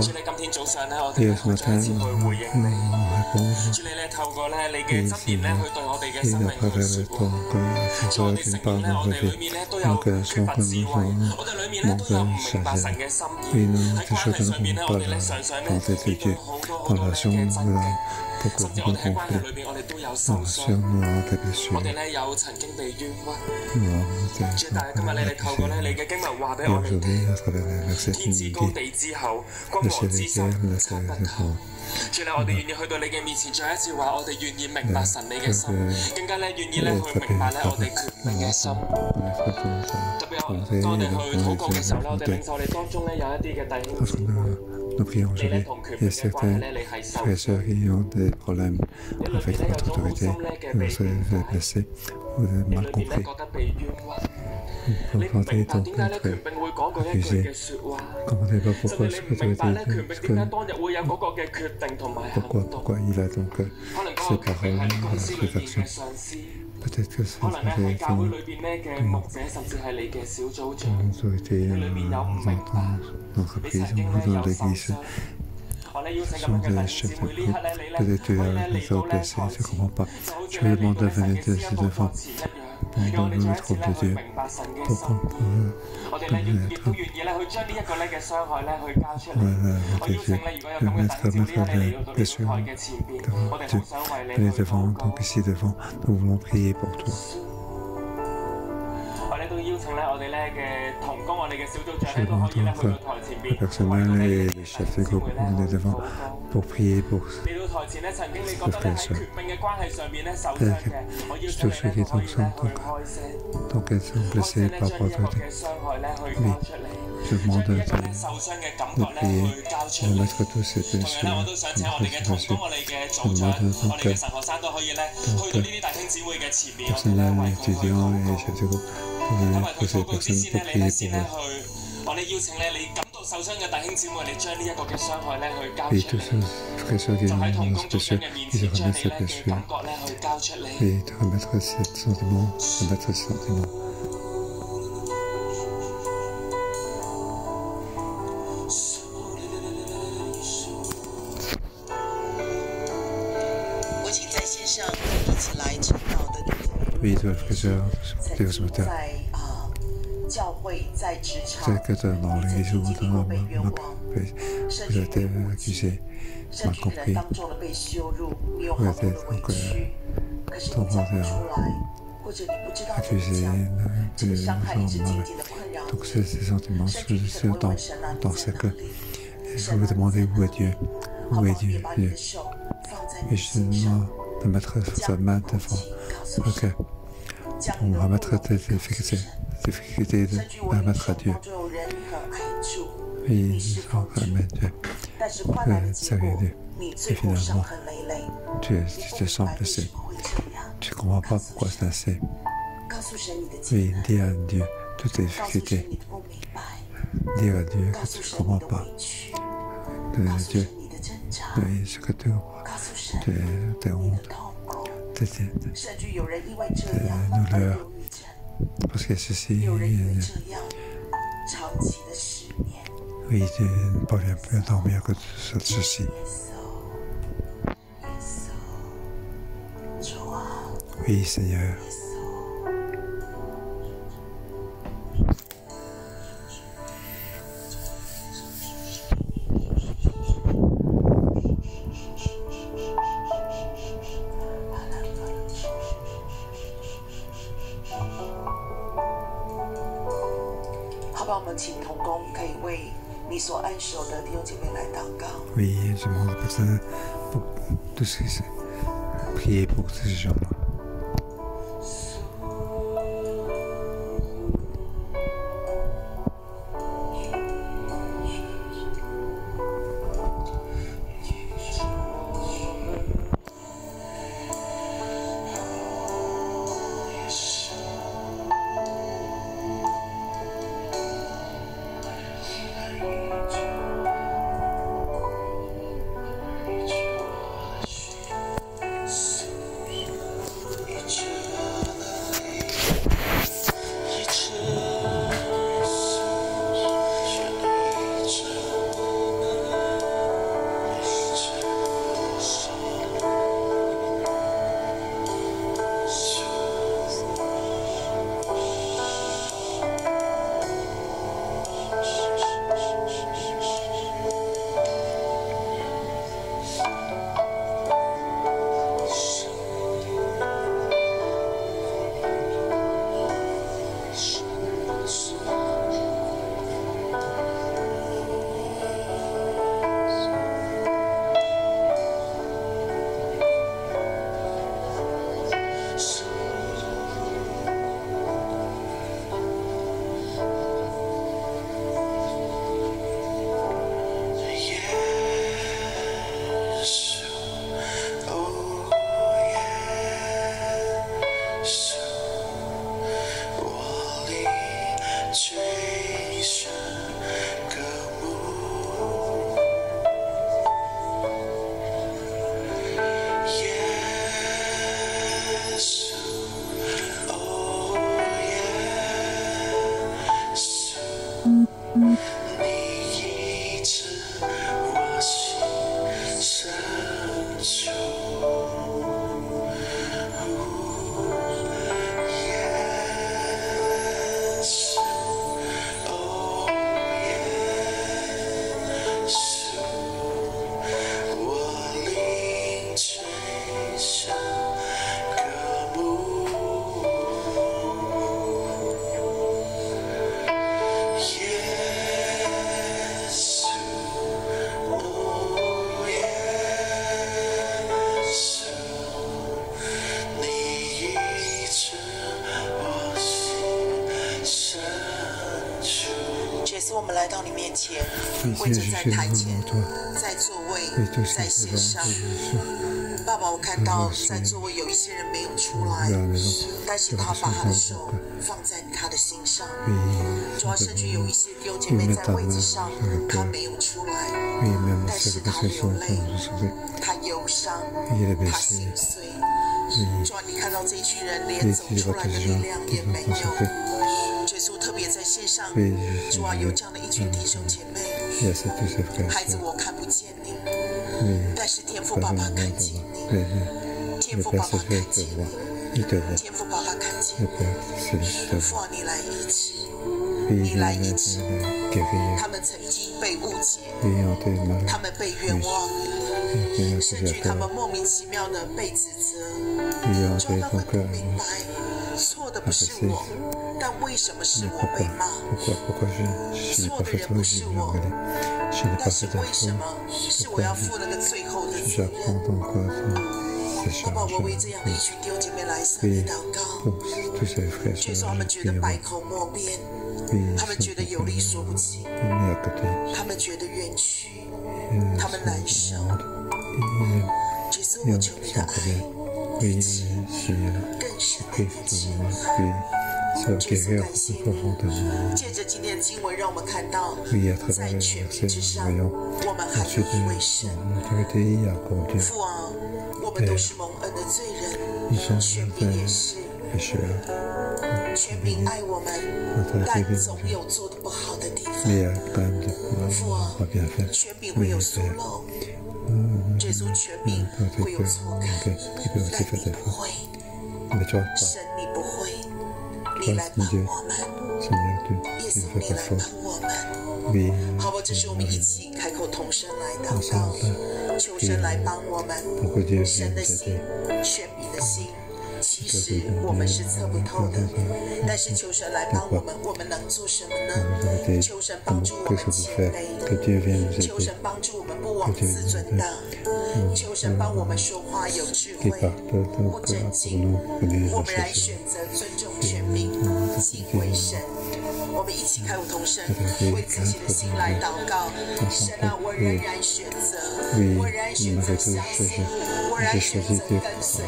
主你今天早上咧，我哋好再一次去回應你。主你咧透過咧你嘅箴言咧去對我哋嘅生命去説話。主我哋承認咧，我哋裏面咧都有缺乏智慧，我哋裏面咧都有唔明白神嘅心意。喺關係上面咧，我哋咧常常咧經過好多好多嘅爭拗，甚至我哋喺關係裏邊，我哋都有受傷。我哋咧有曾經被冤屈。主，但係今日你哋透過咧你嘅經文話俾我哋聽，天之高地之厚，君王之心測不透。主咧，我哋願意去到你嘅面前，再一次話我哋願意明白神你嘅心，更加咧願意咧去明白咧我哋權柄嘅心。特別當我哋去禱告嘅時候咧，我哋領受我哋當中咧有一啲嘅弟兄姊妹，你咧同權柄嘅關係咧，你係受傷。你裏面咧有種好深咧嘅被誤解，你裏面咧覺得被冤屈。你唔明白點解咧權柄會講過一句嘅説話，甚至你唔明白咧權柄點解當日會有嗰個嘅決定同埋行動。可能嗰個權柄係公司裏邊嘅上司，可能咧喺教會裏邊咧嘅牧者，甚至係你嘅小組長，你裏面有唔明白，你曾經咧有受傷。我咧邀請咁樣嘅弟兄姊妹呢刻咧，你咧可以咧嚟到咧台前，就好似咧你嘅神嘅師母台前一樣。讓我哋再一次咧去明白神嘅心意，我哋咧亦都願意咧去將呢一個咧嘅傷害咧去交出嚟。我邀請咧，如果有咁嘅弟兄姊妹咧，你嚟到呢個台嘅前邊，我哋好想為你去禱告。我哋都邀請咧，我哋咧嘅同工，我哋嘅小組長咧都可以咧去到台前邊，為我哋嘅弟兄姊妹咧去禱告。嚟到台前咧，曾經你覺得咧喺權柄嘅關係上面咧受傷嘅，我邀請你咧都可以咧去開聲，開聲咧將一個嘅傷害咧去交出嚟，將一個咧受傷嘅感覺咧去交出嚟。同樣咧，我都想請我哋嘅同工、我哋嘅組長、我哋嘅神學生都可以咧去到呢啲弟兄姊妹嘅前面，我哋咧為佢去禱告。因為佢禱告之先咧，你咧先咧去，我哋邀請咧你感到受傷嘅弟兄姊妹，你將呢一個嘅傷害咧去交出嚟，就喺同工組長嘅面前將你咧嘅感覺咧去交出嚟。我請在線上一起來晨禱的弟兄在教會在職場曾經過被冤枉，甚至被誤解，甚至可能當眾的被羞辱，你有好多的委屈，可是你講不出來，或者你不知道怎麼講，這個傷害一直緊緊的困擾你，甚至你是問問神啊，你在哪裡？神啊，你在哪裡？好不好？也把你的手放在你心上，將你的苦情告訴神，將你的苦告訴神。甚至我們生活中有人很愛主，你是否知？但是患難的結果，你最後傷痕累累。你不明白為什麼會這樣？告訴神你的艱難，告訴神你的不明白，告訴神你的委屈，告訴神你的掙扎，告訴神你的痛苦。甚至有人因為這樣而憂鬱症。有人因為這樣長期的失眠。耶穌，主啊，耶穌。好吧，我們請同工可以為你所按手的弟兄姐妹來禱告。Oui, je m'en rappelle pour tout ce qui c'est. Priez pour ces gens-là. 来到你面前，跪着在台前，在座位，在线上。爸爸，我看到在座位有一些人没有出来，但是他把他的手放在他的心上。主要甚至有一些弟兄姐妹在位置上，他没有出来，但是他流泪，他忧伤，他心碎。主啊，你看到这一群人连走出来的力量也没有。耶稣特别在线上，主啊，有这样的一群弟兄姐妹，孩子我看不见你，但是天父爸爸看见你，天父爸爸看见你，天父爸爸看见你，父啊，你来医治，你来医治。他们曾经被误解，他们被冤枉，甚至他们莫名其妙的被指责，主他们不明白，错的不是我，但为什么是我被骂？错的人不是我，但是为什么是我要负那个最后的责任？爸爸，我为这样的一群弟兄姐妹来向你祷告，就说他们觉得百口莫辩，他们觉得有理说不清，他们觉得冤屈，他们难受。耶稣，我求你的爱，医治更深的医治。耶稣，感谢你。借着今天的经文，让我们看到，在权柄之上，我们还有一位神。父啊，我们都是蒙恩的罪人，权柄也是。权柄爱我们，但总有做得不好的地方。父啊，权柄会有疏漏，耶稣权柄会有错感，但你不会，神你不会，你来帮我们，耶稣你来帮我们。好吧，这是我们一起开口同声来祷告，求神来帮我们。神的心，权柄的心。其实我们是测不透的，但是求神来帮我们，我们能做什么呢？求神帮助我们谦卑，求神帮助我们不妄自尊大，求神帮我们说话有智慧，不正经。我们来选择尊重权柄，敬畏神。我们一起开口同声，为自己的心来祷告。神啊，我仍然选择，我仍然选择相信，我仍然选择跟随。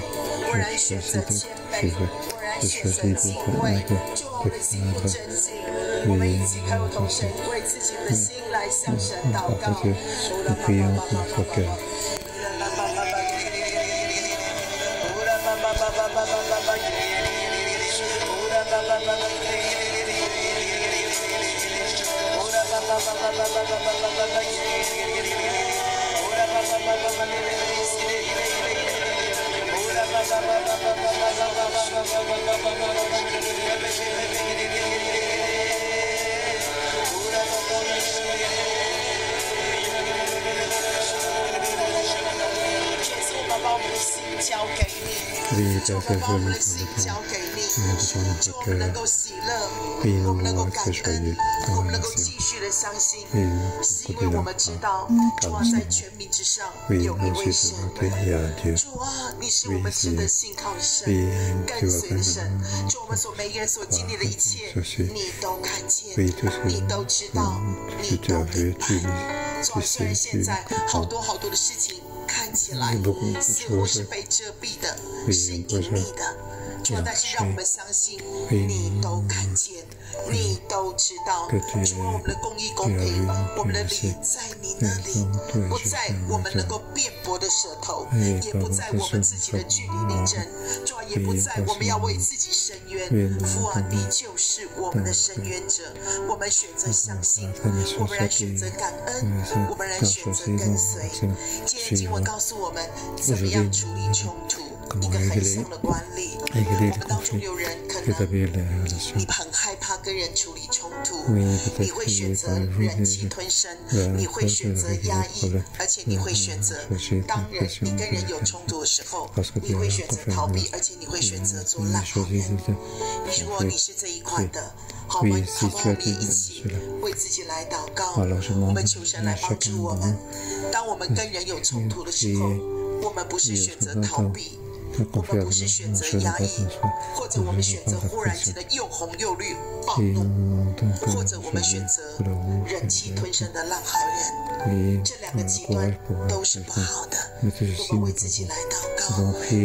我然选择谦卑，我然选择敬畏，祝我们的心不正经。我们一起开口同声，为自己的心来向神祷告。交给你，就把我们的心交给你，就我们能够喜乐，我们能够感恩，我们能够继续的相信，是因为我们知道主啊在权柄之上有一位神，主啊你是我们值得信靠的神，跟随的神，主我们所每个人所经历的一切，你都看见，你都知道，你都明白。主啊，虽然现在好多的事情。看起来似乎是被遮蔽的，是隐秘的，主啊，但是让我们相信，你都看见，你都知道。主啊，我们的公义公平，我们的理在你那里，不在我们能够辩驳的舌头，也不在我们自己的据理力争，主啊，也不在我们要为自己伸冤。父啊，你就是我们的伸冤者。我们选择相信，我们来选择感恩，我们来选择跟随。今天经文告诉我们怎么样处理冲突，一个横向的管理。我们当中有人可能你很害怕跟人处理冲突，你会选择忍气吞声，你会选择压抑，而且你会选择当你跟人有冲突的时候，你会选择逃避，而且你会选择做烂好人。如果你是这一块的，好不好？我们一起为自己来祷告，我们求神来帮助我们。当我们跟人有冲突的时候，我们不是选择逃避，我们不是选择压抑，或者我们选择忽然间的又红又绿暴怒，或者我们选择忍气吞声的烂好人。这两个极端都是不好的。我们为自己来祷告，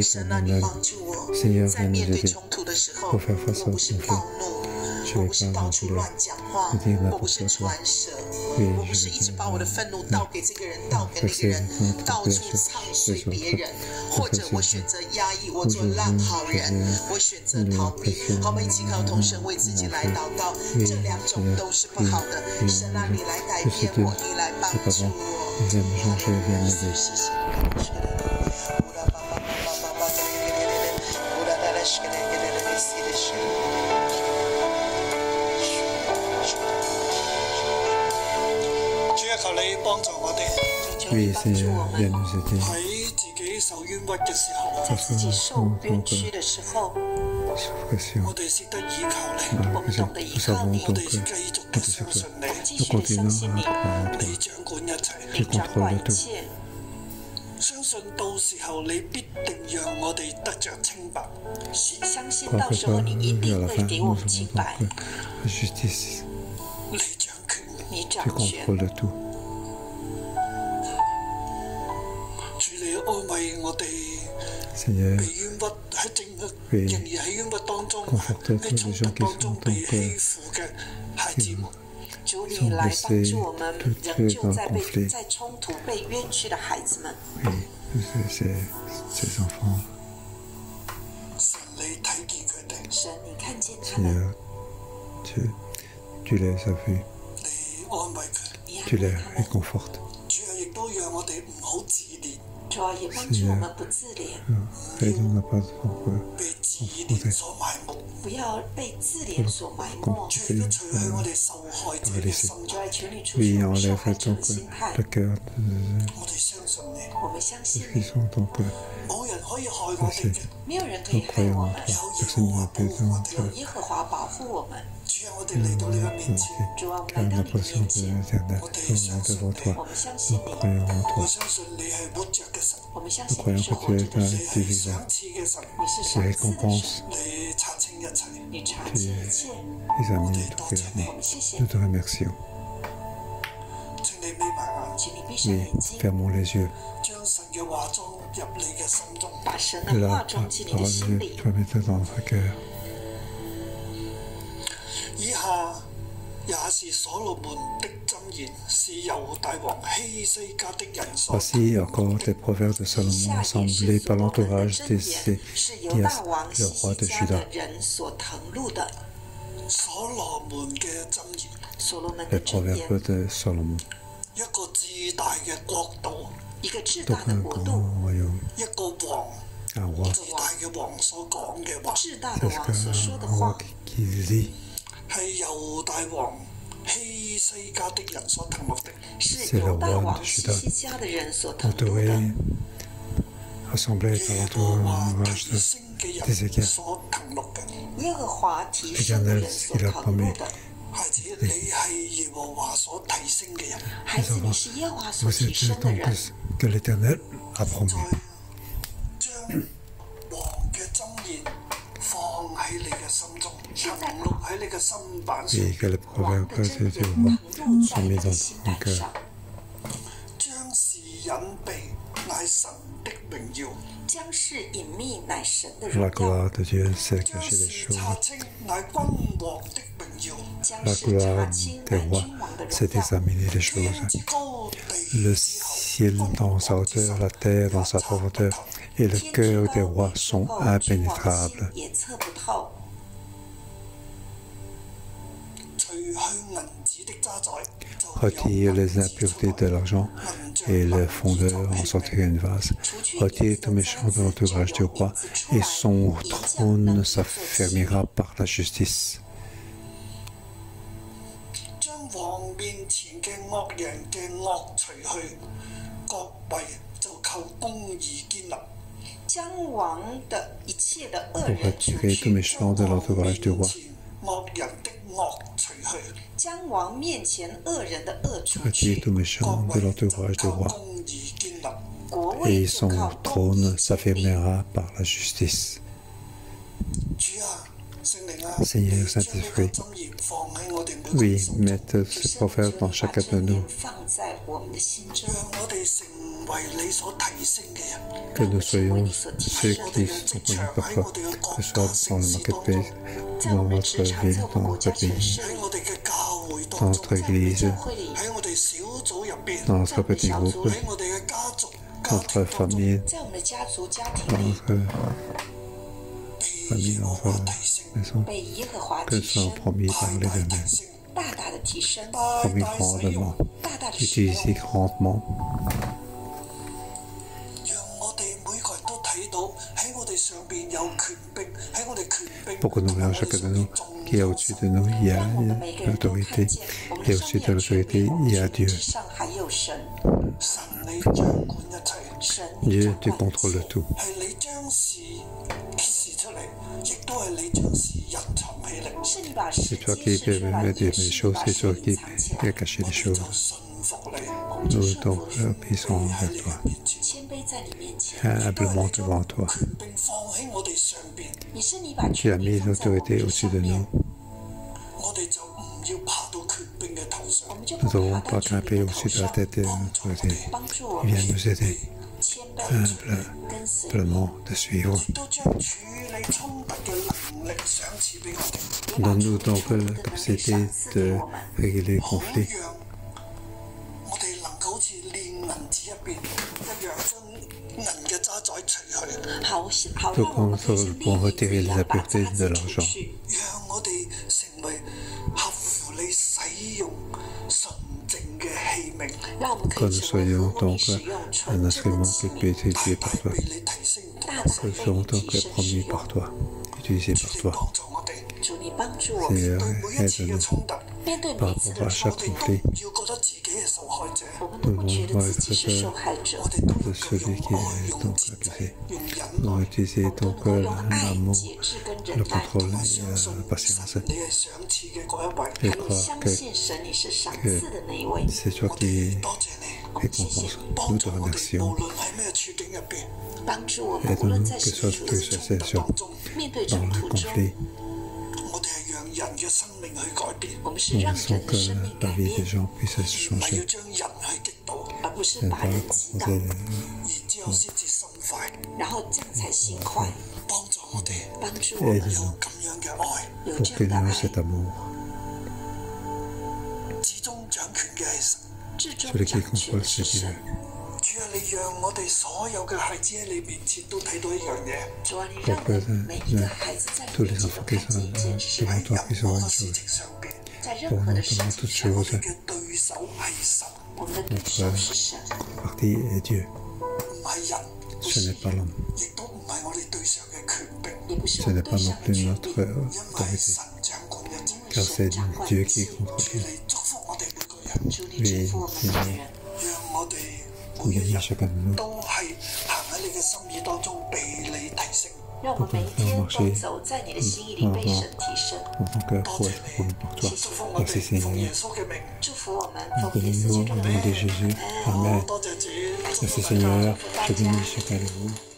神啊，你帮助我，在面对冲突的时候，我不是暴怒，我不是到处乱讲话，我不是传舌，我不是一直把我的愤怒倒给这个人，倒给那个人，到处唱衰别人，或者我选择压抑，我做烂好人，我选择逃避。好，我们一起靠同声为自己来祷告，这两种都是不好的。神啊，你来改变我，你来帮助我。谢谢。求你幫助我哋喺自己受冤屈嘅時候，在自己受冤屈的時候，我哋識得依靠你，我們懂得依靠你，我哋繼續嘅相信你，繼續地相信你，你掌管一切，你掌管一切。相信到時候你必定讓我哋得着清白，相信到時候你一定會給我們清白。你掌權，你掌權。主你安慰我哋被冤屈喺仍然喺冤屈當中，喺衝突當中被欺負嘅孩子們。主你來幫助我們，仍舊在衝突被冤屈的孩子們。神你睇見佢哋，神你看見他們，你安慰佢，tu les réconfortes. 主啊，亦都讓我哋唔好自憐。主啊，也幫助我們不自憐，被自憐所埋沒，不要被自憐所埋沒。主啊，除去我哋受害者嘅心態，主啊，求你除去我們受害者的心態。我哋相信你，我們相信你，冇人可以害我哋嘅，沒有人可以害我們，有耶和華保護我們。主啊，我哋嚟到你嘅面前，主啊，我們來到你嘅面前，我哋相信你，我們相信你，我相信你係活着嘅神，我們相信你是活着的神，你係賞賜嘅神，你是賞賜的神，你查清一切，你查清一切，我哋多謝你，我們謝謝你，請你眯埋眼，請你閉上眼睛，將神嘅話裝入你嘅心中，把神的話裝進你的心裡。以下也是所羅門的箴言，是猶大王希西家的人所。Voici encore des proverbes de Salomon assemblés par l'entourage d'Essé, Hias, le roi de Juda. 所羅門嘅箴言， Les proverbes de Salomon. 一個至大嘅國度，一個至大的國度，一個王， Un roi. 至大嘅王所講嘅話，至大的王所說的話， qui dit 係猶大王希西家的人所謄錄的，是猶大王希西家的人所謄錄的。 assemblés par 耶和華 l'entourage 提升嘅人 d'Ézéchias. 所謄錄嘅。耶和華提升的人所謄錄的。孩子，你係耶和華所提升嘅人。孩子，你是耶和華所 Vous 提 êtes 升的 donc 人。 que l'Éternel a promis. 將王嘅箴言放喺你嘅心中，謄錄喺你嘅心板上。 Et que les proverbes du roi sont mis dans ton cœur. 將事隱秘乃神的榮耀，將事隱秘乃神的 La 榮耀。 gloire de Dieu, c'est 將 cacher les 事 choses. 查清乃君王的榮耀。 將 La 事 gloire 查清 des 乃 rois, 君王的 c'est 榮耀。 d'examiner les 天 choses. 之高地 Le 之厚， ciel dans sa hauteur, la terre dans sa profondeur, et le cœur des rois sont impénétrables. 也測不透。 除去銀子的渣滓，就有 Retire les impuretés de l'argent et les fondeurs en sortiront une vase. Retire tout méchant de l'entourage du roi, et son trône s'affermira par la justice. 將王面前嘅惡人嘅惡除去，國位就靠公義堅立。 將王的一切的惡 Pour 人除 retirer tout 去， méchant de l'entourage du roi, 惡人的惡除去， 將王面前惡人的惡除 retire 去， tout méchant de l'entourage du 靠 roi, 公義堅立。 國 et son trône s'affirmera par la justice. Seigneur Saint-Esprit, oui, mettez ce prophète dans chacun de nous. Que nous soyons ceux qui sont connus par toi, que ce soit dans le marketplace, dans notre ville, dans notre pays, dans notre église, dans notre petit groupe, dans notre famille, dans notre famille, dans notre maison, que nous soyons promis par l'Éternel, promis grandement, utilisés grandement. Pour que nous voyons chacun de nous qui est au-dessus de nous, il y a l'autorité, et au-dessus de l'autorité, il y a Dieu. Dieu, tu contrôles tout. C'est toi qui permets les choses, c'est toi qui as caché les choses. Nous donc obéissons vers toi, humblement devant toi. Tu as mis l'autorité au-dessus de nous. Nous ne devons pas grimper au-dessus de la tête de l'autorité. Viens nous aider humblement de suivre. Donne-nous donc la capacité de régler les conflits. Tout comme nous pouvons retirer les impuretés de l'argent. Que nous soyons donc un instrument qui peut être utilisé par toi. Que nous soyons donc promis par toi, utilisés par toi. Seigneur, aide-nous par rapport à chaque conflit. Nous devons voir être de celui qui est donc accusé. Nous devons utiliser donc l'amour, le contrôle et la patience. Et croire que c'est toi qui récompense. Nous te remercions. Aide-nous que ce soit toute situation dans le conflit. Nous laissons que la vie des gens puisse changer. Et pas composer aide-nous pour qu'il y ait cet amour. Celui qui contrôle ce qu'il veut. Pour que tous les enfants qui sont devant toi puissent voir une chose. Pour nous, devant toutes choses, notre parti est Dieu. Ce n'est pas l'homme. Ce n'est pas non plus notre autorité. Car c'est Dieu qui contrôle. Oui, Seigneur. Bénis chacun de nous. Pour que nous puissions marcher en tant que pour être promis par toi. Merci Seigneur. Bénis-nous au nom de Jésus. Amen. Merci Seigneur. Je bénis chacun de vous.